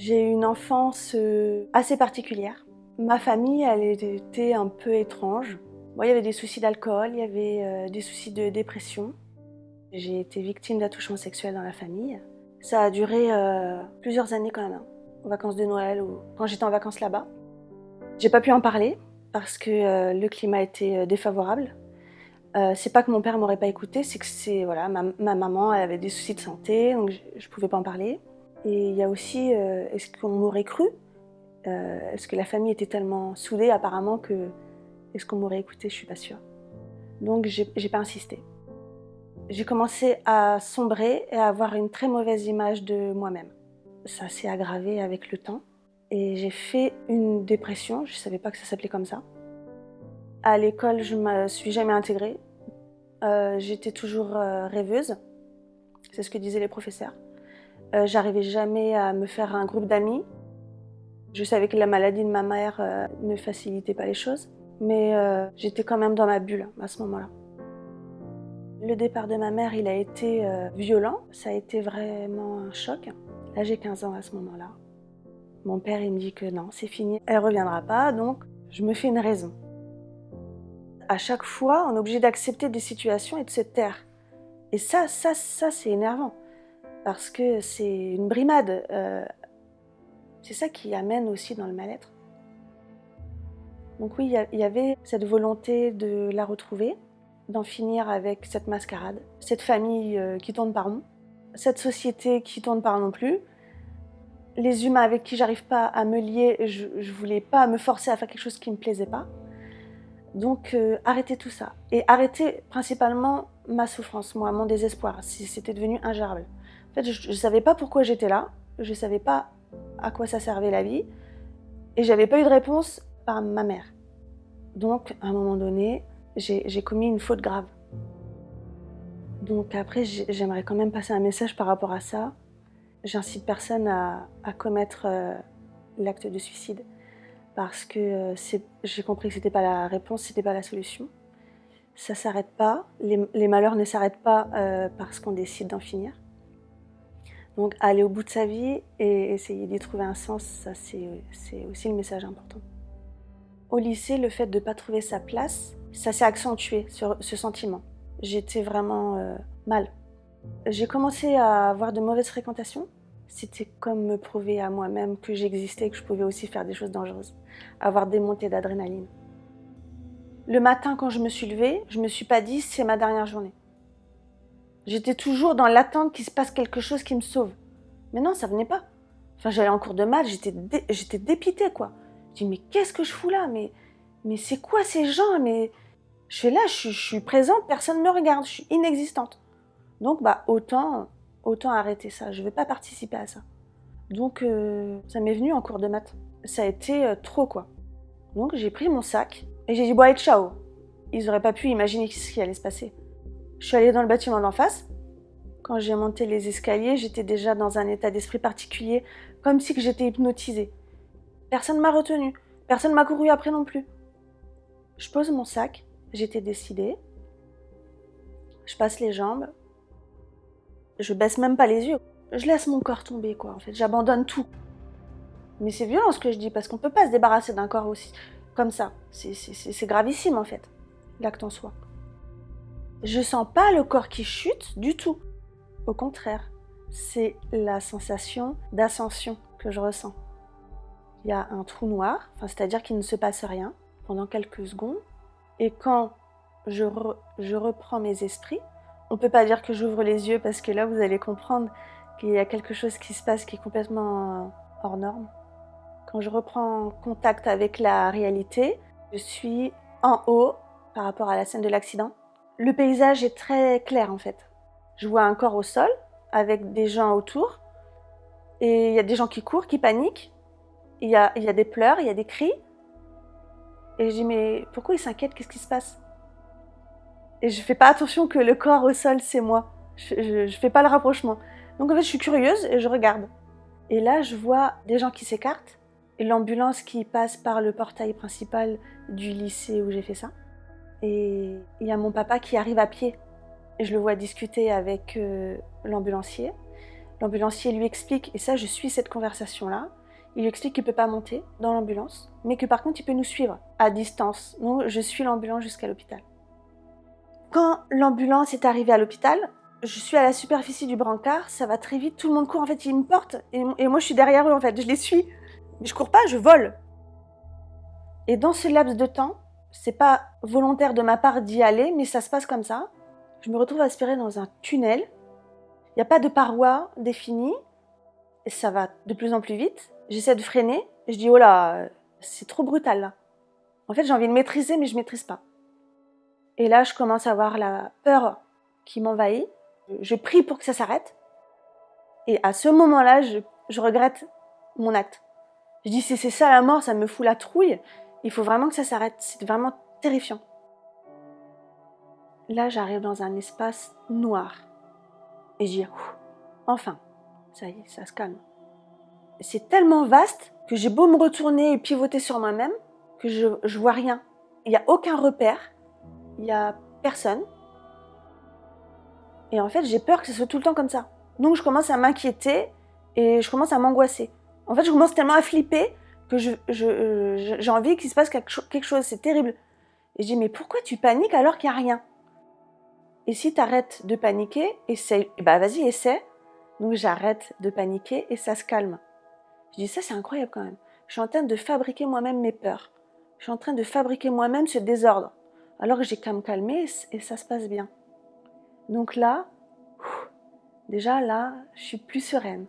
J'ai eu une enfance assez particulière. Ma famille, elle était un peu étrange. Bon, il y avait des soucis d'alcool, il y avait des soucis de dépression. J'ai été victime d'attouchements sexuels dans la famille. Ça a duré plusieurs années quand même, hein, aux vacances de Noël ou quand j'étais en vacances là-bas. J'ai pas pu en parler parce que le climat était défavorable. C'est pas que mon père m'aurait pas écouté, c'est que voilà, ma maman elle avait des soucis de santé, donc je pouvais pas en parler. Et il y a aussi, est-ce qu'on m'aurait cru? Est-ce que la famille était tellement soudée apparemment que est-ce qu'on m'aurait écouté? Je suis pas sûre. Donc j'ai pas insisté. J'ai commencé à sombrer et à avoir une très mauvaise image de moi-même. Ça s'est aggravé avec le temps et j'ai fait une dépression, je savais pas que ça s'appelait comme ça. À l'école, je me suis jamais intégrée. J'étais toujours rêveuse, c'est ce que disaient les professeurs. J'arrivais jamais à me faire un groupe d'amis. Je savais que la maladie de ma mère ne facilitait pas les choses, mais j'étais quand même dans ma bulle à ce moment-là. Le départ de ma mère, il a été violent, ça a été vraiment un choc. Là, j'ai 15 ans à ce moment-là. Mon père, il me dit que non, c'est fini, elle reviendra pas, donc je me fais une raison. À chaque fois, on est obligé d'accepter des situations et de se taire. Et ça, c'est énervant, parce que c'est une brimade. C'est ça qui amène aussi dans le mal-être. Donc oui, il y avait cette volonté de la retrouver, d'en finir avec cette mascarade, cette famille qui tourne par rond, cette société qui tourne par rond non plus, les humains avec qui j'arrive pas à me lier, je voulais pas me forcer à faire quelque chose qui me plaisait pas. Donc arrêter tout ça et arrêter principalement ma souffrance, moi, mon désespoir, si c'était devenu ingérable. En fait, je savais pas pourquoi j'étais là, je savais pas à quoi ça servait la vie et j'avais pas eu de réponse par ma mère. Donc, à un moment donné, j'ai commis une faute grave. Donc après, j'aimerais quand même passer un message par rapport à ça. J'incite personne à commettre l'acte de suicide parce que j'ai compris que c'était pas la réponse, c'était pas la solution. Ça s'arrête pas, les malheurs ne s'arrêtent pas parce qu'on décide d'en finir. Donc aller au bout de sa vie et essayer d'y trouver un sens, ça c'est aussi le message important. Au lycée, le fait de ne pas trouver sa place, ça s'est accentué sur ce sentiment. J'étais vraiment mal. J'ai commencé à avoir de mauvaises fréquentations. C'était comme me prouver à moi-même que j'existais et que je pouvais aussi faire des choses dangereuses, avoir des montées d'adrénaline. Le matin, quand je me suis levée, je ne me suis pas dit « c'est ma dernière journée ». J'étais toujours dans l'attente qu'il se passe quelque chose qui me sauve. Mais non, ça venait pas. Enfin, j'allais en cours de maths, j'étais dépitée, quoi. Je dis, mais qu'est-ce que je fous là? Mais c'est quoi ces gens? Mais je suis là, je suis présente, personne ne me regarde, je suis inexistante. Donc, autant arrêter ça. Je ne vais pas participer à ça. Donc, ça m'est venu en cours de maths. Ça a été trop, quoi. Donc, j'ai pris mon sac et j'ai dit, bon, allez, ciao. Ils n'auraient pas pu imaginer ce qui allait se passer. Je suis allée dans le bâtiment d'en face. Quand j'ai monté les escaliers, j'étais déjà dans un état d'esprit particulier, comme si que j'étais hypnotisée. Personne ne m'a retenue, personne ne m'a couru après non plus. Je pose mon sac, j'étais décidée. Je passe les jambes. Je baisse même pas les yeux. Je laisse mon corps tomber, quoi, en fait. J'abandonne tout. Mais c'est violent ce que je dis, parce qu'on peut pas se débarrasser d'un corps aussi comme ça. C'est gravissime, en fait, l'acte en soi. Je sens pas le corps qui chute du tout. Au contraire, c'est la sensation d'ascension que je ressens. Il y a un trou noir, c'est-à-dire qu'il ne se passe rien pendant quelques secondes. Et quand je reprends mes esprits, on ne peut pas dire que j'ouvre les yeux parce que là, vous allez comprendre qu'il y a quelque chose qui se passe qui est complètement hors norme. Quand je reprends contact avec la réalité, je suis en haut par rapport à la scène de l'accident. Le paysage est très clair en fait. Je vois un corps au sol avec des gens autour et il y a des gens qui courent, qui paniquent. Il y a des pleurs, il y a des cris. Et je dis, mais pourquoi ils s'inquiètent? Qu'est-ce qui se passe? Et je fais pas attention que le corps au sol, c'est moi. Je fais pas le rapprochement. Donc en fait, je suis curieuse et je regarde. Et là, je vois des gens qui s'écartent et l'ambulance qui passe par le portail principal du lycée où j'ai fait ça. Et il y a mon papa qui arrive à pied. Et je le vois discuter avec l'ambulancier. L'ambulancier lui explique, et ça je suis cette conversation-là, il lui explique qu'il ne peut pas monter dans l'ambulance, mais que par contre il peut nous suivre à distance. Donc je suis l'ambulance jusqu'à l'hôpital. Quand l'ambulance est arrivée à l'hôpital, je suis à la superficie du brancard, ça va très vite, tout le monde court, en fait ils me portent, et moi je suis derrière eux en fait, je les suis. Mais je cours pas, je vole. Et dans ce laps de temps, c'est pas volontaire de ma part d'y aller, mais ça se passe comme ça. Je me retrouve aspirée dans un tunnel. Il n'y a pas de paroi définie. Et ça va de plus en plus vite. J'essaie de freiner. Et je dis, oh là, c'est trop brutal là. En fait, j'ai envie de maîtriser, mais je ne maîtrise pas. Et là, je commence à avoir la peur qui m'envahit. Je prie pour que ça s'arrête. Et à ce moment-là, je regrette mon acte. Je dis, si c'est ça la mort, ça me fout la trouille. Il faut vraiment que ça s'arrête. C'est vraiment terrifiant. Là, j'arrive dans un espace noir. Et je dis, enfin, ça y est, ça se calme. C'est tellement vaste que j'ai beau me retourner et pivoter sur moi-même que je vois rien. Il n'y a aucun repère. Il n'y a personne. Et en fait, j'ai peur que ce soit tout le temps comme ça. Donc, je commence à m'inquiéter et je commence à m'angoisser. En fait, je commence tellement à flipper que j'ai envie qu'il se passe quelque chose. C'est terrible. Et je dis, mais pourquoi tu paniques alors qu'il n'y a rien? Et si tu arrêtes de paniquer, essaye. Bah, vas-y, essaie. Donc, j'arrête de paniquer et ça se calme. Je dis, ça, c'est incroyable quand même. Je suis en train de fabriquer moi-même mes peurs. Je suis en train de fabriquer moi-même ce désordre. Alors que j'ai qu'à me calmer et ça se passe bien. Donc là, déjà là, je suis plus sereine.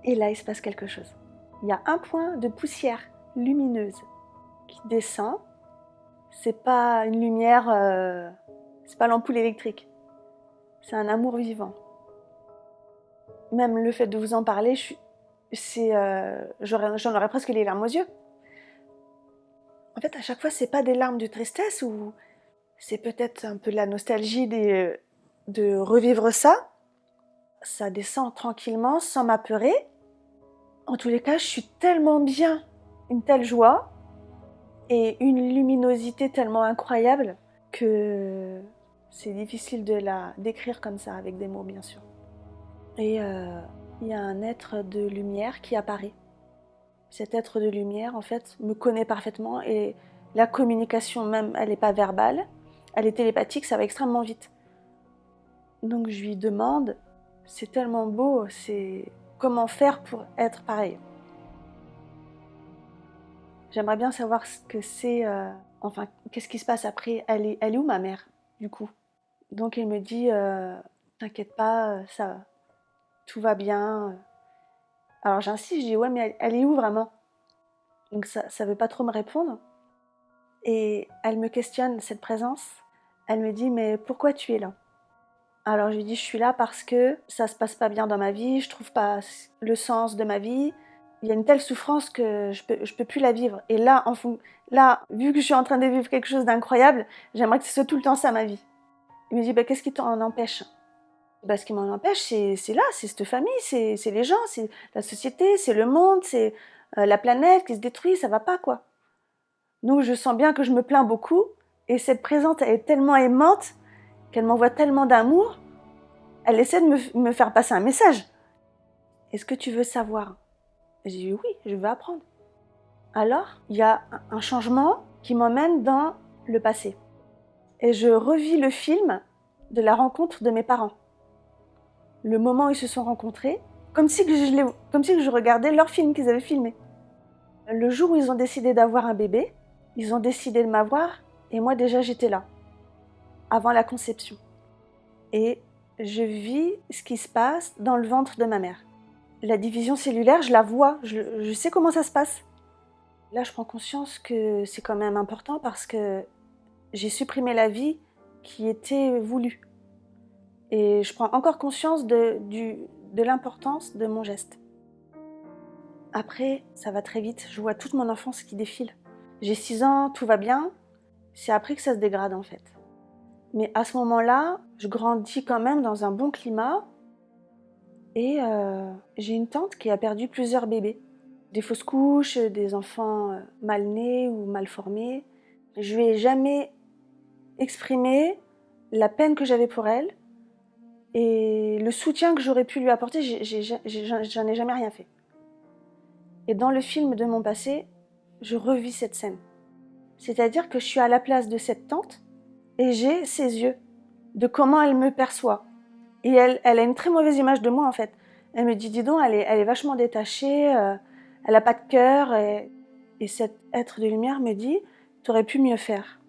Et là, il se passe quelque chose. Il y a un point de poussière lumineuse qui descend. C'est pas une lumière, c'est pas l'ampoule électrique. C'est un amour vivant. Même le fait de vous en parler, j'en aurais presque les larmes aux yeux. En fait, à chaque fois, c'est pas des larmes de tristesse ou c'est peut-être un peu de la nostalgie de revivre ça. Ça descend tranquillement, sans m'apeurer. En tous les cas, je suis tellement bien, une telle joie et une luminosité tellement incroyable que c'est difficile de la décrire comme ça, avec des mots, bien sûr. Et il y a un être de lumière qui apparaît. Cet être de lumière, en fait, me connaît parfaitement et la communication même, elle n'est pas verbale, elle est télépathique, ça va extrêmement vite. Donc je lui demande, c'est tellement beau, c'est comment faire pour être pareil. J'aimerais bien savoir ce que c'est, enfin, qu'est-ce qui se passe après, elle est où ma mère, du coup? Donc il me dit, t'inquiète pas, ça, tout va bien. Alors j'insiste, je dis, ouais, mais elle est où vraiment? Donc ça veut pas trop me répondre. Et elle me questionne, cette présence. Elle me dit, mais pourquoi tu es là? Alors je lui dis, je suis là parce que ça se passe pas bien dans ma vie, je trouve pas le sens de ma vie. Il y a une telle souffrance que je peux plus la vivre. Et là, vu que je suis en train de vivre quelque chose d'incroyable, j'aimerais que ce soit tout le temps ça ma vie. Il me dit, bah, qu'est-ce qui t'en empêche? Bah, ce qui m'en empêche, c'est là, c'est cette famille, c'est les gens, c'est la société, c'est le monde, c'est la planète qui se détruit, ça va pas quoi. Donc je sens bien que je me plains beaucoup et cette présence elle est tellement aimante qu'elle m'envoie tellement d'amour, elle essaie de me faire passer un message. Est-ce que tu veux savoir? J'ai dit oui, je veux apprendre. Alors, il y a un changement qui m'emmène dans le passé. Et je revis le film de la rencontre de mes parents. Le moment où ils se sont rencontrés, comme si je regardais leur film qu'ils avaient filmé. Le jour où ils ont décidé d'avoir un bébé, ils ont décidé de m'avoir et moi déjà j'étais là, avant la conception. Et je vis ce qui se passe dans le ventre de ma mère. La division cellulaire, je la vois, je sais comment ça se passe. Là, je prends conscience que c'est quand même important parce que j'ai supprimé la vie qui était voulue. Et je prends encore conscience de l'importance de mon geste. Après, ça va très vite, je vois toute mon enfance qui défile. J'ai 6 ans, tout va bien. C'est après que ça se dégrade en fait. Mais à ce moment-là, je grandis quand même dans un bon climat. Et j'ai une tante qui a perdu plusieurs bébés. Des fausses couches, des enfants mal nés ou mal formés. Je lui ai jamais exprimé la peine que j'avais pour elle. Et le soutien que j'aurais pu lui apporter, j'en ai jamais rien fait. Et dans le film de mon passé, je revis cette scène. C'est-à-dire que je suis à la place de cette tante et j'ai ses yeux, de comment elle me perçoit. Et elle a une très mauvaise image de moi en fait. Elle me dit, dis donc, elle est vachement détachée, elle a pas de cœur. Et cet être de lumière me dit, t'aurais pu mieux faire.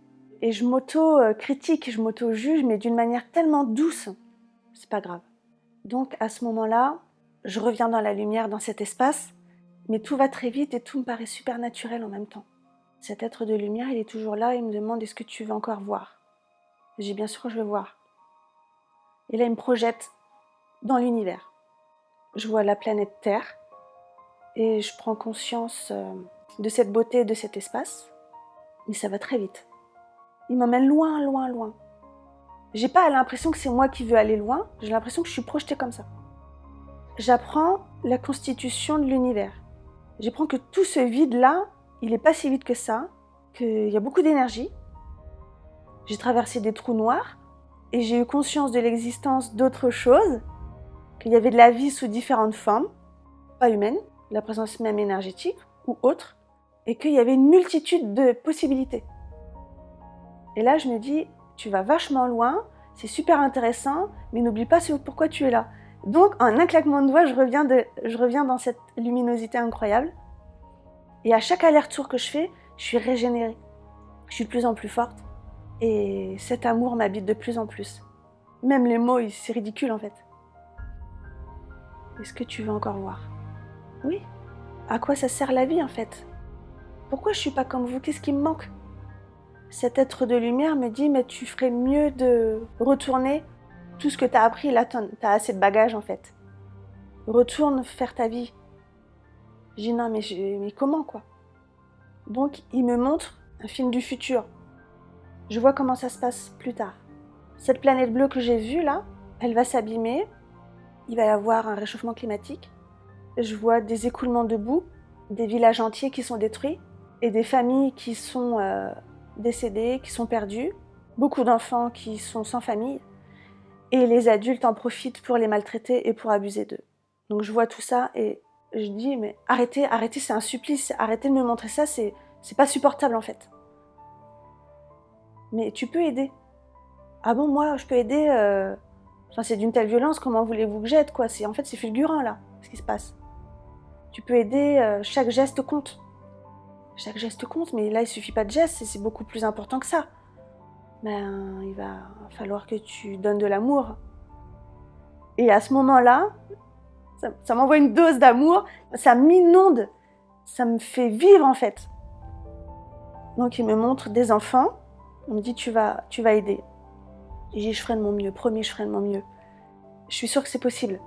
Et je m'auto-critique, je m'auto-juge, mais d'une manière tellement douce. C'est pas grave. Donc à ce moment-là, je reviens dans la lumière, dans cet espace, mais tout va très vite et tout me paraît super naturel en même temps. Cet être de lumière, il est toujours là et il me demande, est-ce que tu veux encore voir? J'ai bien sûr que je veux voir. Et là, il me projette dans l'univers. Je vois la planète Terre et je prends conscience de cette beauté, de cet espace, mais ça va très vite. Il m'emmène loin, loin, loin. J'ai pas l'impression que c'est moi qui veux aller loin, j'ai l'impression que je suis projetée comme ça. J'apprends la constitution de l'univers. J'apprends que tout ce vide-là, il n'est pas si vide que ça, qu'il y a beaucoup d'énergie. J'ai traversé des trous noirs et j'ai eu conscience de l'existence d'autres choses, qu'il y avait de la vie sous différentes formes, pas humaines, la présence même énergétique ou autre, et qu'il y avait une multitude de possibilités. Et là, je me dis, tu vas vachement loin, c'est super intéressant, mais n'oublie pas pourquoi tu es là. Donc, en un claquement de doigts, je reviens dans cette luminosité incroyable. Et à chaque aller-retour que je fais, je suis régénérée. Je suis de plus en plus forte. Et cet amour m'habite de plus en plus. Même les mots, c'est ridicule en fait. Est-ce que tu veux encore voir? Oui. À quoi ça sert la vie en fait? Pourquoi je suis pas comme vous? Qu'est-ce qui me manque? Cet être de lumière me dit, mais tu ferais mieux de retourner tout ce que tu as appris, là, tu as assez de bagages en fait. Retourne faire ta vie. Je dis non, mais comment quoi? Donc il me montre un film du futur. Je vois comment ça se passe plus tard. Cette planète bleue que j'ai vue là, elle va s'abîmer. Il va y avoir un réchauffement climatique. Je vois des écoulements de boue, des villages entiers qui sont détruits et des familles qui sont décédées, qui sont perdues. Beaucoup d'enfants qui sont sans famille. Et les adultes en profitent pour les maltraiter et pour abuser d'eux. Donc je vois tout ça et je dis, mais arrêtez, c'est un supplice, arrêtez de me montrer ça, c'est pas supportable en fait. Mais tu peux aider. Ah bon, moi je peux aider Enfin, c'est d'une telle violence, comment voulez-vous que j'aide quoi? En fait, c'est fulgurant là, ce qui se passe. Tu peux aider, chaque geste compte. Chaque geste compte, mais là il suffit pas de geste, c'est beaucoup plus important que ça. Ben, il va falloir que tu donnes de l'amour. Et à ce moment-là, ça m'envoie une dose d'amour, ça m'inonde, ça me fait vivre en fait. Donc il me montre des enfants, on me dit tu vas aider. Et je ferai de mon mieux, promis, je ferai de mon mieux. Je suis sûre que c'est possible.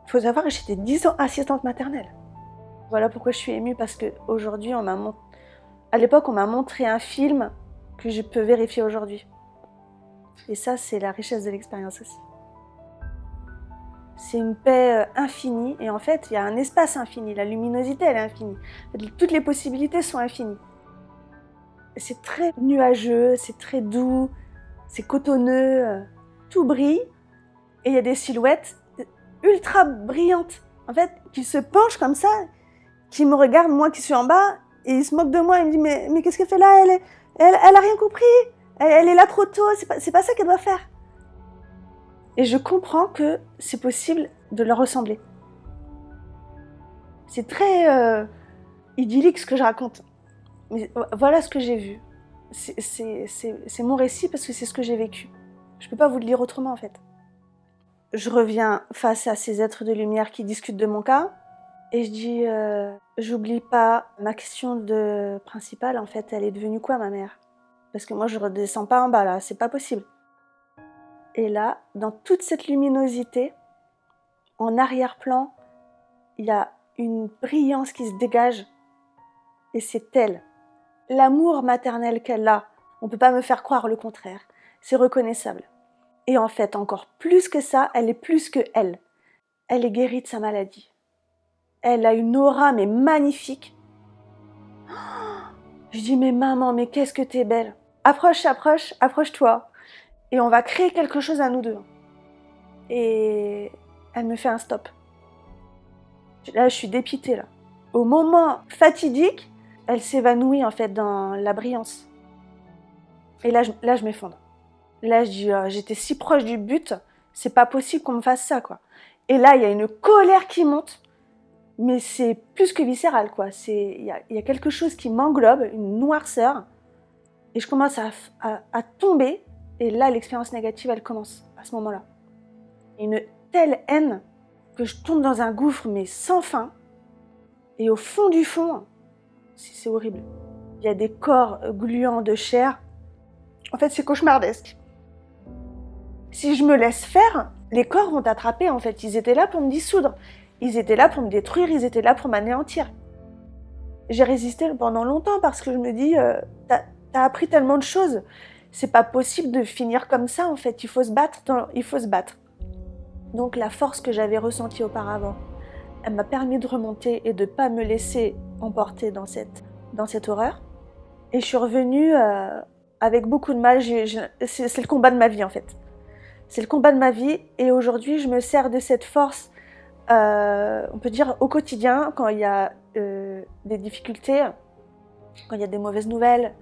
Il faut savoir que j'étais 10 ans assistante maternelle. Voilà pourquoi je suis émue, parce qu'aujourd'hui, à l'époque, on m'a montré un film que je peux vérifier aujourd'hui. Et ça, c'est la richesse de l'expérience aussi. C'est une paix infinie, et en fait, il y a un espace infini, la luminosité, elle est infinie. Toutes les possibilités sont infinies. C'est très nuageux, c'est très doux, c'est cotonneux, tout brille, et il y a des silhouettes ultra brillantes, en fait, qui se penchent comme ça, qui me regardent, moi qui suis en bas, et ils se moquent de moi, ils me disent mais qu'est-ce qu'elle fait là, elle a rien compris, elle est là trop tôt, c'est pas ça qu'elle doit faire. Et je comprends que c'est possible de leur ressembler. C'est très idyllique ce que je raconte, mais voilà ce que j'ai vu. C'est mon récit parce que c'est ce que j'ai vécu. Je peux pas vous le lire autrement en fait. Je reviens face à ces êtres de lumière qui discutent de mon cas et je dis j'oublie pas ma question principale en fait, elle est devenue quoi ma mère? Parce que moi je redescends pas en bas là, c'est pas possible. Et là, dans toute cette luminosité, en arrière-plan, il y a une brillance qui se dégage et c'est elle. L'amour maternel qu'elle a, on peut pas me faire croire le contraire. C'est reconnaissable. Et en fait, encore plus que ça, elle est plus que elle. Elle est guérie de sa maladie. Elle a une aura mais magnifique. Je dis mais maman, mais qu'est-ce que t'es belle. Approche-toi. Et on va créer quelque chose à nous deux. et elle me fait un stop. Là, je suis dépitée, là. Au moment fatidique, elle s'évanouit, en fait, dans la brillance. Et là, je m'effondre. Là, je dis, j'étais si proche du but, c'est pas possible qu'on me fasse ça, quoi. Et là, il y a une colère qui monte, mais c'est plus que viscéral, quoi. Il y a quelque chose qui m'englobe, une noirceur, et je commence à tomber, et là, l'expérience négative, elle commence, à ce moment-là. Une telle haine que je tombe dans un gouffre, mais sans fin, et au fond du fond, c'est horrible. Il y a des corps gluants de chair. En fait, c'est cauchemardesque. Si je me laisse faire, les corps vont t'attraper, en fait. Ils étaient là pour me dissoudre. Ils étaient là pour me détruire, ils étaient là pour m'anéantir. J'ai résisté pendant longtemps parce que je me dis, t'as appris tellement de choses. C'est pas possible de finir comme ça, en fait. Il faut se battre. Il faut se battre. Donc la force que j'avais ressentie auparavant, elle m'a permis de remonter et de ne pas me laisser emporter dans cette horreur. Et je suis revenue avec beaucoup de mal. C'est le combat de ma vie, en fait. C'est le combat de ma vie. Et aujourd'hui, je me sers de cette force, on peut dire, au quotidien, quand il y a des difficultés, quand il y a des mauvaises nouvelles.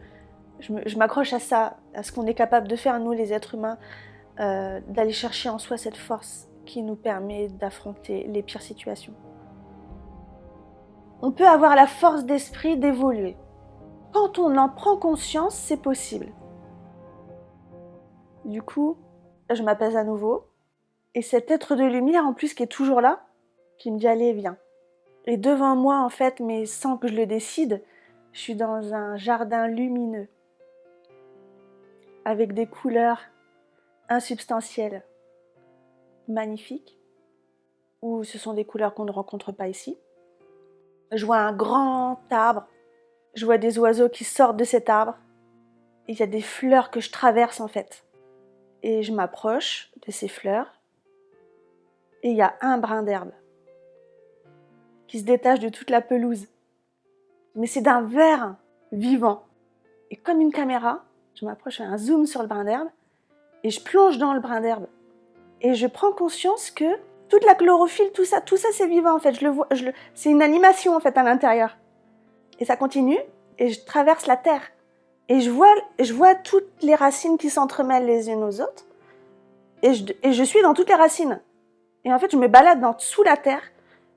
Je m'accroche à ça, à ce qu'on est capable de faire, nous, les êtres humains, d'aller chercher en soi cette force qui nous permet d'affronter les pires situations. On peut avoir la force d'esprit d'évoluer. Quand on en prend conscience, c'est possible. Du coup, je m'apaise à nouveau. Et cet être de lumière, en plus, qui est toujours là, qui me dit « Allez, viens ». Et devant moi, en fait, mais sans que je le décide, je suis dans un jardin lumineux, avec des couleurs insubstantielles, magnifiques, où ce sont des couleurs qu'on ne rencontre pas ici. Je vois un grand arbre, je vois des oiseaux qui sortent de cet arbre. Il y a des fleurs que je traverse, en fait. Et je m'approche de ces fleurs, et il y a un brin d'herbe qui se détache de toute la pelouse. Mais c'est d'un vert vivant. Et comme une caméra, je m'approche, je fais un zoom sur le brin d'herbe, et je plonge dans le brin d'herbe. Et je prends conscience que toute la chlorophylle, tout ça c'est vivant, en fait. Je le vois, c'est une animation, en fait, à l'intérieur. Et ça continue, et je traverse la terre. Et je vois toutes les racines qui s'entremêlent les unes aux autres. Et je suis dans toutes les racines. Et en fait, je me balade sous la terre.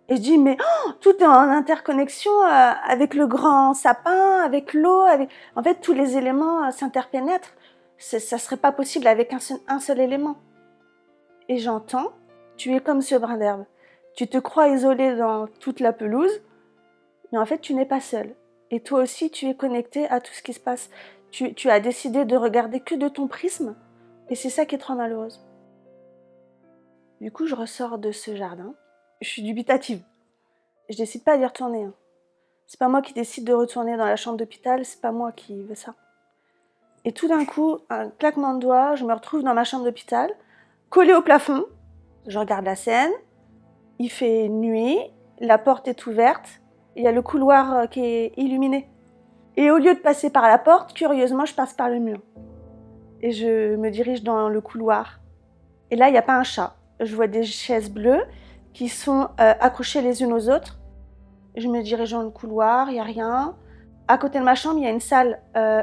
Et je dis, mais tout est en interconnexion avec le grand sapin, avec l'eau. En fait, tous les éléments s'interpénètrent. Ça serait pas possible avec un seul élément. Et j'entends, tu es comme ce brin d'herbe. Tu te crois isolé dans toute la pelouse, mais en fait, tu n'es pas seul. Et toi aussi, tu es connecté à tout ce qui se passe. Tu as décidé de regarder que de ton prisme, et c'est ça qui est trop malheureuse. Du coup, je ressors de ce jardin. Je suis dubitative. Je décide pas d'y retourner. C'est pas moi qui décide de retourner dans la chambre d'hôpital, c'est pas moi qui veux ça. Et tout d'un coup, un claquement de doigts, je me retrouve dans ma chambre d'hôpital, collée au plafond. Je regarde la scène, il fait nuit, la porte est ouverte, il y a le couloir qui est illuminé. Et au lieu de passer par la porte, curieusement, je passe par le mur. Et je me dirige dans le couloir. Et là, il n'y a pas un chat. Je vois des chaises bleues qui sont accrochées les unes aux autres. Je me dirige dans le couloir, il n'y a rien. À côté de ma chambre, il y a une salle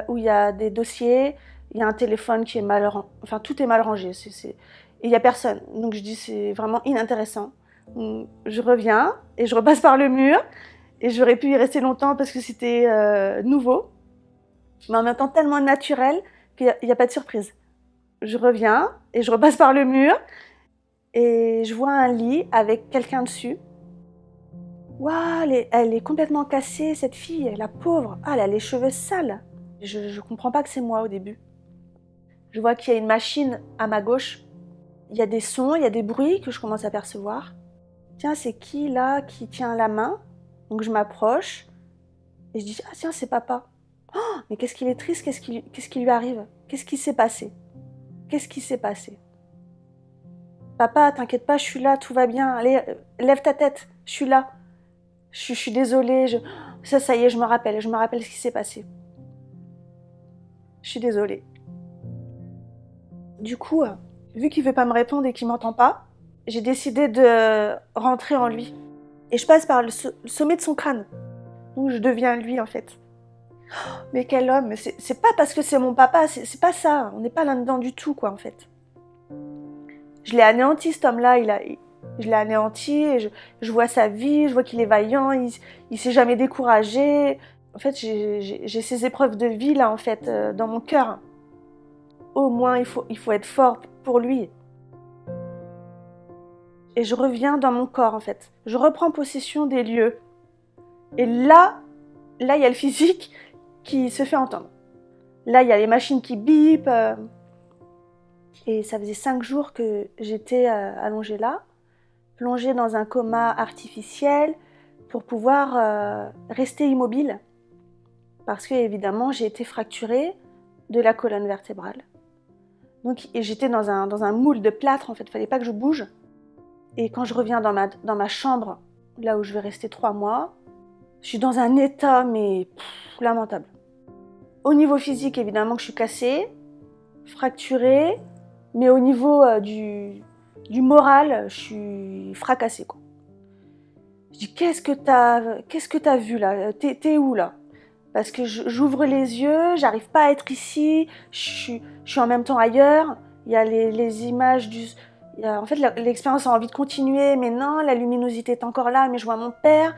où il y a des dossiers, il y a un téléphone qui est mal rangé. Enfin, tout est mal rangé. Et il n'y a personne. Donc je dis, c'est vraiment inintéressant. Je reviens et je repasse par le mur. Et j'aurais pu y rester longtemps parce que c'était nouveau. Mais en même temps tellement naturel qu'il n'y a pas de surprise. Je reviens et je repasse par le mur. Et je vois un lit avec quelqu'un dessus. Waouh, elle est complètement cassée, cette fille, la pauvre. Ah, elle a les cheveux sales. Je comprends pas que c'est moi au début. Je vois qu'il y a une machine à ma gauche. Il y a des sons, il y a des bruits que je commence à percevoir. Tiens, c'est qui là qui tient la main? Donc je m'approche et je dis, ah tiens, c'est papa. Oh, mais qu'est-ce qu'il est triste, qu'est-ce qui lui arrive? Qu'est-ce qui s'est passé? Qu'est-ce qui s'est passé? Papa, t'inquiète pas, je suis là, tout va bien. Allez, lève ta tête, je suis là. Je suis désolée. Ça y est, je me rappelle ce qui s'est passé. Je suis désolée. Du coup, vu qu'il veut pas me répondre et qu'il m'entend pas, j'ai décidé de rentrer en lui. Et je passe par le sommet de son crâne. Donc je deviens lui en fait. Mais quel homme, c'est pas parce que c'est mon papa, c'est pas ça. On n'est pas là-dedans du tout quoi en fait. Je l'ai anéanti cet homme-là, je l'ai anéanti et je vois sa vie, je vois qu'il est vaillant, il s'est jamais découragé. En fait, j'ai ces épreuves de vie là en fait dans mon cœur. Au moins il faut être fort pour lui. Et je reviens dans mon corps en fait. Je reprends possession des lieux. Et là, il y a le physique qui se fait entendre. Là, il y a les machines qui bipent. Et ça faisait 5 jours que j'étais allongée là, plongée dans un coma artificiel pour pouvoir rester immobile. Parce que, évidemment, j'ai été fracturée de la colonne vertébrale. Donc, et j'étais dans un moule de plâtre, en fait, il ne fallait pas que je bouge. Et quand je reviens dans ma chambre, là où je vais rester 3 mois, je suis dans un état, mais lamentable. Au niveau physique, évidemment que je suis cassée, fracturée, mais au niveau du moral, je suis fracassée, quoi. Je dis, qu'est-ce que t'as vu là? T'es où là? Parce que j'ouvre les yeux, j'arrive pas à être ici, je suis en même temps ailleurs. Il y a les images en fait, l'expérience a envie de continuer, mais non, la luminosité est encore là, mais je vois mon père.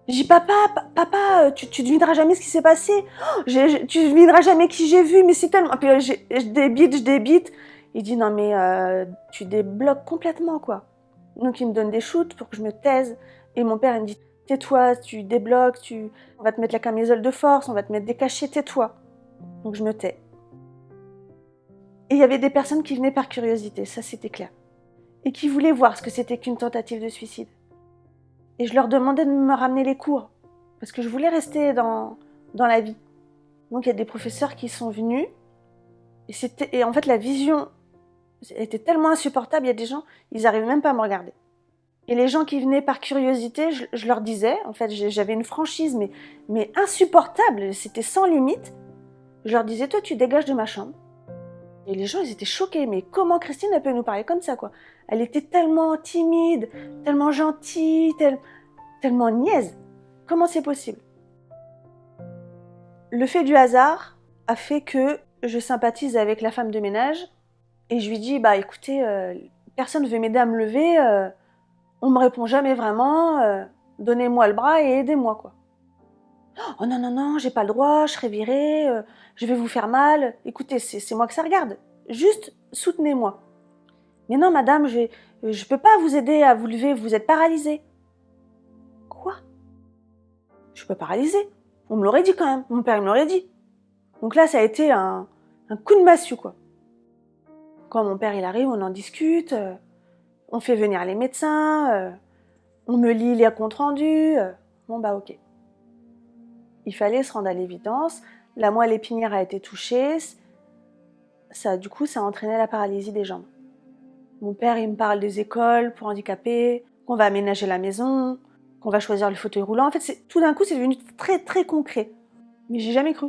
Je dis, papa, tu devineras jamais ce qui s'est passé. Oh, tu devineras jamais qui j'ai vu, mais c'est tellement... Puis je débite. Il dit, non mais tu débloques complètement, quoi. Donc il me donne des shoots pour que je me taise. Et mon père, il me dit, tais-toi, tu débloques, on va te mettre la camisole de force, on va te mettre des cachets, tais-toi. Donc je me tais. Et il y avait des personnes qui venaient par curiosité, ça c'était clair. Et qui voulaient voir ce que c'était qu'une tentative de suicide. Et je leur demandais de me ramener les cours, parce que je voulais rester dans la vie. Donc il y a des professeurs qui sont venus, et en fait la vision était tellement insupportable, il y a des gens, ils n'arrivaient même pas à me regarder. Et les gens qui venaient par curiosité, je leur disais, en fait j'avais une franchise, mais insupportable, c'était sans limite. Je leur disais, toi tu dégages de ma chambre. Et les gens, ils étaient choqués, mais comment Christine elle peut nous parler comme ça, quoi? Elle était tellement timide, tellement gentille, tellement niaise. Comment c'est possible? Le fait du hasard a fait que je sympathise avec la femme de ménage et je lui dis, bah écoutez, personne ne veut m'aider à me lever, on me répond jamais vraiment, donnez-moi le bras et aidez-moi, quoi. Oh non, j'ai pas le droit, je serai virée, je vais vous faire mal. Écoutez, c'est moi que ça regarde. Juste soutenez-moi. Mais non, madame, je peux pas vous aider à vous lever, vous êtes paralysée. Quoi? Je suis pas paralysée. On me l'aurait dit quand même. Mon père me l'aurait dit. Donc là, ça a été un coup de massue, quoi. Quand mon père il arrive, on en discute, on fait venir les médecins, on me lit les comptes rendus. Bon bah ok. Il fallait se rendre à l'évidence. La moelle épinière a été touchée. Du coup, ça a entraîné la paralysie des jambes. Mon père, il me parle des écoles pour handicapés, qu'on va aménager la maison, qu'on va choisir le fauteuil roulant. En fait, tout d'un coup, c'est devenu très, très concret. Mais j'ai jamais cru.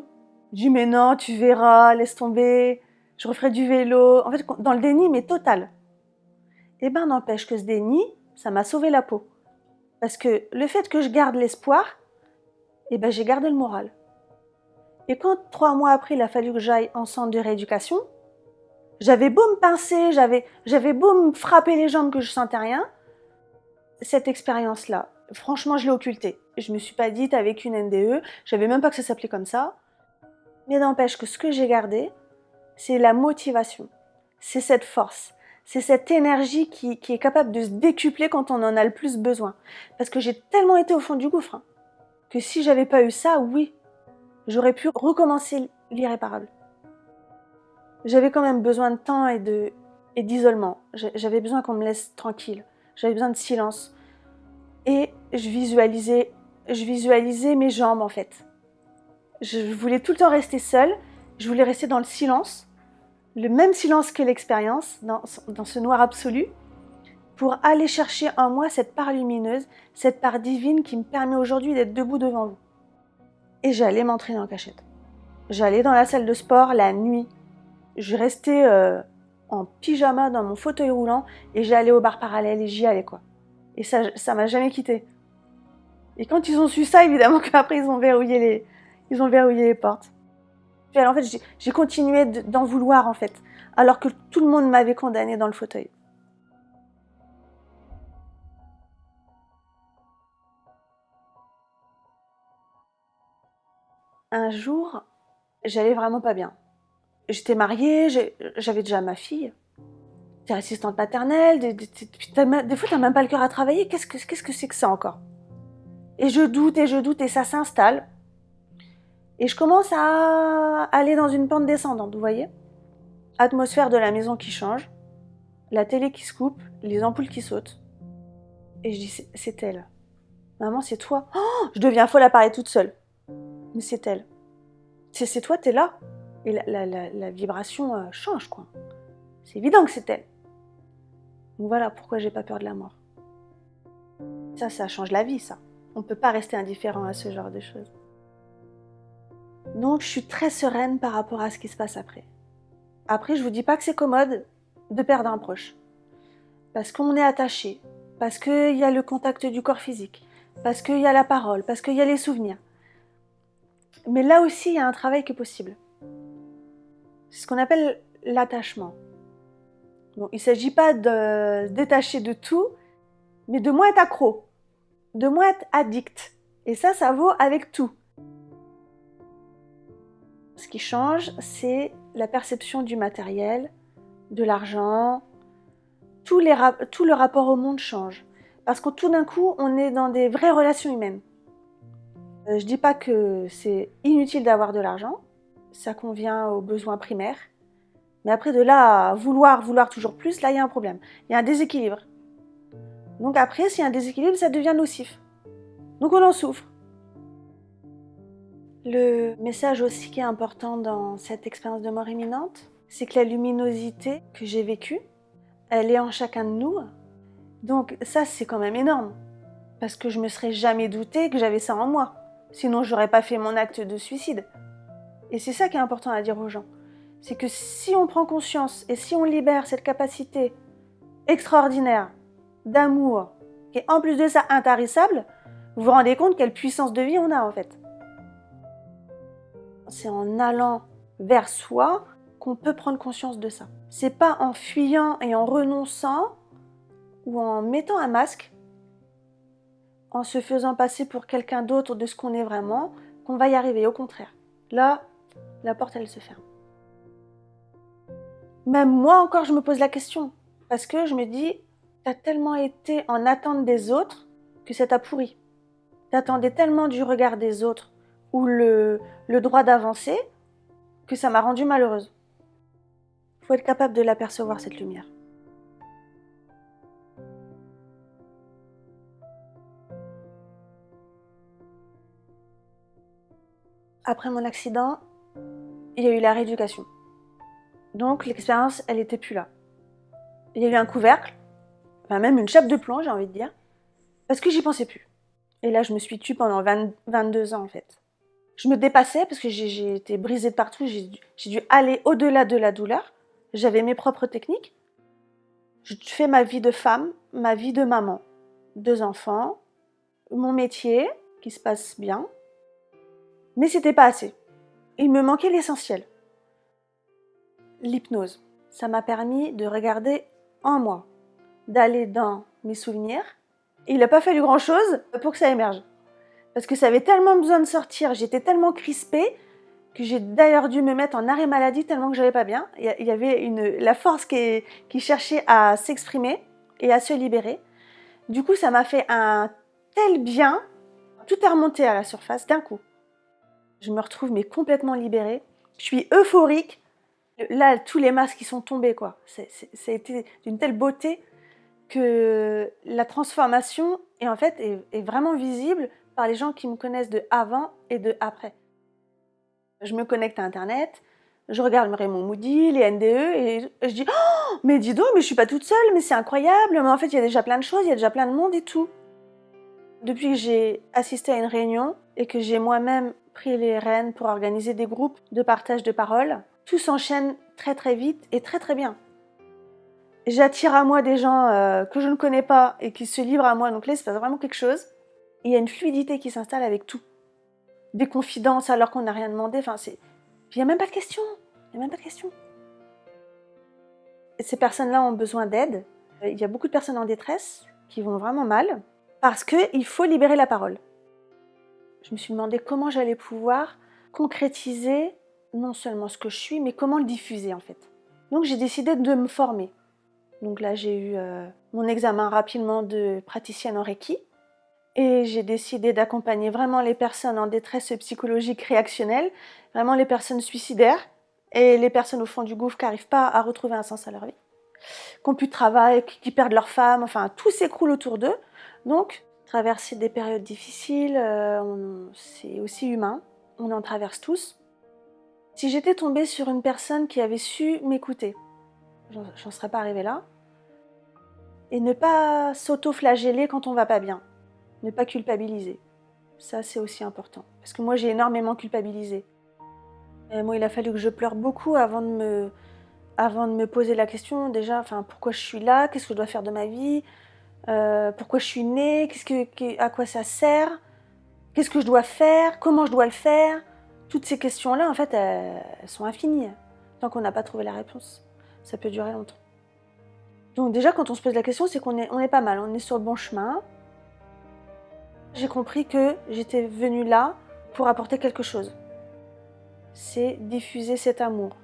Je dis, mais non, tu verras, laisse tomber, je referai du vélo. En fait, dans le déni, mais total. Eh ben, n'empêche que ce déni, ça m'a sauvé la peau. Parce que le fait que je garde l'espoir, eh ben, j'ai gardé le moral. Et quand 3 mois après, il a fallu que j'aille en centre de rééducation, j'avais beau me pincer, j'avais beau me frapper les jambes que je sentais rien, cette expérience-là, franchement, je l'ai occultée. Je me suis pas dit, t'as vécu une NDE, je savais même pas que ça s'appelait comme ça. Mais n'empêche que ce que j'ai gardé, c'est la motivation, c'est cette force, c'est cette énergie qui est capable de se décupler quand on en a le plus besoin. Parce que j'ai tellement été au fond du gouffre, que si j'avais pas eu ça, oui, j'aurais pu recommencer l'irréparable. J'avais quand même besoin de temps et d'isolement. J'avais besoin qu'on me laisse tranquille. J'avais besoin de silence. Et je visualisais mes jambes, en fait. Je voulais tout le temps rester seule. Je voulais rester dans le silence. Le même silence que l'expérience, dans ce noir absolu, pour aller chercher en moi cette part lumineuse, cette part divine qui me permet aujourd'hui d'être debout devant vous. Et j'allais m'entraîner en cachette. J'allais dans la salle de sport la nuit. Je restais en pyjama dans mon fauteuil roulant et j'allais au bar parallèle et j'y allais quoi. Et ça m'a jamais quitté. Et quand ils ont su ça, évidemment qu'après ils ont verrouillé les portes. Puis alors, en fait, j'ai continué d'en vouloir en fait, alors que tout le monde m'avait condamnée dans le fauteuil. Un jour, j'allais vraiment pas bien. J'étais mariée, j'avais déjà ma fille. T'es assistante maternelle, des fois t'as même pas le cœur à travailler. Qu'est-ce que c'est que ça encore? Et je doute et ça s'installe. Et je commence à aller dans une pente descendante, vous voyez? Atmosphère de la maison qui change, la télé qui se coupe, les ampoules qui sautent. Et je dis, c'est elle. Maman, c'est toi. Oh, je deviens folle à parler toute seule. Mais c'est elle. C'est toi, t'es là. Et la vibration change, quoi. C'est évident que c'est elle. Donc voilà pourquoi j'ai pas peur de la mort. Ça change la vie, ça. On peut pas rester indifférent à ce genre de choses. Donc je suis très sereine par rapport à ce qui se passe après. Après, je vous dis pas que c'est commode de perdre un proche. Parce qu'on est attaché. Parce qu'il y a le contact du corps physique. Parce qu'il y a la parole. Parce qu'il y a les souvenirs. Mais là aussi, il y a un travail qui est possible. C'est ce qu'on appelle l'attachement. Bon, il ne s'agit pas de se détacher de tout, mais de moins être accro, de moins être addict. Et ça vaut avec tout. Ce qui change, c'est la perception du matériel, de l'argent. Tout le rapport au monde change. Parce que tout d'un coup, on est dans des vraies relations humaines. Je ne dis pas que c'est inutile d'avoir de l'argent, ça convient aux besoins primaires. Mais après, de là à vouloir toujours plus, là, il y a un problème. Il y a un déséquilibre. Donc après, s'il y a un déséquilibre, ça devient nocif. Donc on en souffre. Le message aussi qui est important dans cette expérience de mort imminente, c'est que la luminosité que j'ai vécue, elle est en chacun de nous. Donc ça, c'est quand même énorme. Parce que je me serais jamais douté que j'avais ça en moi. Sinon, j'aurais pas fait mon acte de suicide. Et c'est ça qui est important à dire aux gens. C'est que si on prend conscience et si on libère cette capacité extraordinaire d'amour, qui est en plus de ça intarissable, vous vous rendez compte quelle puissance de vie on a en fait. C'est en allant vers soi qu'on peut prendre conscience de ça. C'est pas en fuyant et en renonçant ou en mettant un masque, en se faisant passer pour quelqu'un d'autre de ce qu'on est vraiment, qu'on va y arriver. Au contraire, là, la porte elle se ferme. Même moi encore, je me pose la question. Parce que je me dis, t'as tellement été en attente des autres que ça t'a pourri. T'attendais tellement du regard des autres ou le droit d'avancer que ça m'a rendue malheureuse. Il faut être capable de l'apercevoir, cette lumière. Après mon accident, il y a eu la rééducation. Donc l'expérience, elle n'était plus là. Il y a eu un couvercle, enfin même une chape de plomb, j'ai envie de dire, parce que j'y pensais plus. Et là, je me suis tue pendant 22 ans en fait. Je me dépassais parce que j'ai été brisée de partout, j'ai dû aller au-delà de la douleur. J'avais mes propres techniques. Je fais ma vie de femme, ma vie de maman, 2 enfants, mon métier qui se passe bien, mais c'était pas assez. Il me manquait l'essentiel. L'hypnose, ça m'a permis de regarder en moi, d'aller dans mes souvenirs. Et il n'a pas fallu grand-chose pour que ça émerge. Parce que ça avait tellement besoin de sortir, j'étais tellement crispée que j'ai d'ailleurs dû me mettre en arrêt maladie tellement que j'allais pas bien. Il y avait la force qui cherchait à s'exprimer et à se libérer. Du coup, ça m'a fait un tel bien, tout est remonté à la surface d'un coup. Je me retrouve mais complètement libérée. Je suis euphorique. Là, tous les masques qui sont tombés, quoi. Ça a été d'une telle beauté que la transformation est vraiment visible par les gens qui me connaissent de avant et de après. Je me connecte à Internet, je regarde Raymond Moody, les NDE, et je dis « Oh, mais dis donc, mais je suis pas toute seule, mais c'est incroyable, mais en fait, il y a déjà plein de choses, il y a déjà plein de monde et tout. » Depuis que j'ai assisté à une réunion et que j'ai moi-même pris les rênes pour organiser des groupes de partage de paroles, tout s'enchaîne très très vite et très très bien. J'attire à moi des gens que je ne connais pas et qui se livrent à moi. Donc là, il se passe vraiment quelque chose. Et il y a une fluidité qui s'installe avec tout. Des confidences alors qu'on n'a rien demandé. Enfin, il n'y a même pas de question. Il n'y a même pas de question. Et ces personnes-là ont besoin d'aide. Il y a beaucoup de personnes en détresse qui vont vraiment mal parce qu'il faut libérer la parole. Je me suis demandé comment j'allais pouvoir concrétiser non seulement ce que je suis, mais comment le diffuser en fait. Donc j'ai décidé de me former. Donc là j'ai eu mon examen rapidement de praticienne en Reiki et j'ai décidé d'accompagner vraiment les personnes en détresse psychologique réactionnelle, vraiment les personnes suicidaires et les personnes au fond du gouffre qui n'arrivent pas à retrouver un sens à leur vie, qui n'ont plus de travail, qui perdent leur femme, enfin tout s'écroule autour d'eux. Donc traverser des périodes difficiles, c'est aussi humain, on en traverse tous. Si j'étais tombée sur une personne qui avait su m'écouter, j'en serais pas arrivée là. Et ne pas s'auto-flageller quand on va pas bien, ne pas culpabiliser. Ça, c'est aussi important. Parce que moi, j'ai énormément culpabilisé. Et moi, il a fallu que je pleure beaucoup avant de me poser la question, déjà, pourquoi je suis là, qu'est-ce que je dois faire de ma vie, pourquoi je suis née, à quoi ça sert, qu'est-ce que je dois faire, comment je dois le faire. Toutes ces questions-là, en fait, elles sont infinies. Tant qu'on n'a pas trouvé la réponse, ça peut durer longtemps. Donc déjà, quand on se pose la question, c'est qu'on est pas mal, on est sur le bon chemin. J'ai compris que j'étais venue là pour apporter quelque chose. C'est diffuser cet amour.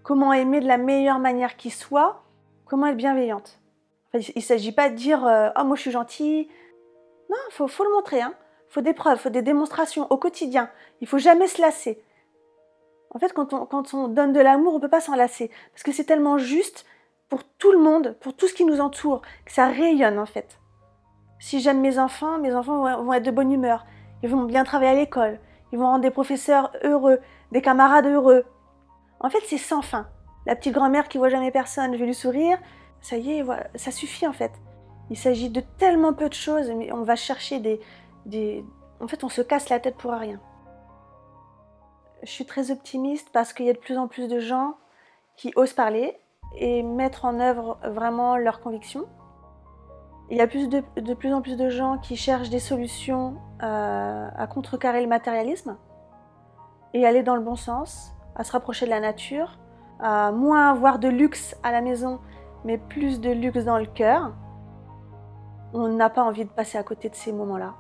Comment aimer de la meilleure manière qui soit, comment être bienveillante. Enfin, il ne s'agit pas de dire « Oh, moi je suis gentille ». Non, il faut le montrer. Il faut des preuves, il faut des démonstrations au quotidien. Il ne faut jamais se lasser. En fait, quand on donne de l'amour, on ne peut pas s'en lasser. Parce que c'est tellement juste pour tout le monde, pour tout ce qui nous entoure, que ça rayonne en fait. Si j'aime mes enfants vont être de bonne humeur. Ils vont bien travailler à l'école. Ils vont rendre des professeurs heureux, des camarades heureux. En fait, c'est sans fin. La petite grand-mère qui voit jamais personne, je vais lui sourire. Ça y est, voilà, ça suffit en fait. Il s'agit de tellement peu de choses, mais on va chercher En fait, on se casse la tête pour rien. Je suis très optimiste parce qu'il y a de plus en plus de gens qui osent parler et mettre en œuvre vraiment leurs convictions. Il y a de plus en plus de gens qui cherchent des solutions à contrecarrer le matérialisme et aller dans le bon sens, à se rapprocher de la nature, à moins avoir de luxe à la maison, mais plus de luxe dans le cœur. On n'a pas envie de passer à côté de ces moments-là.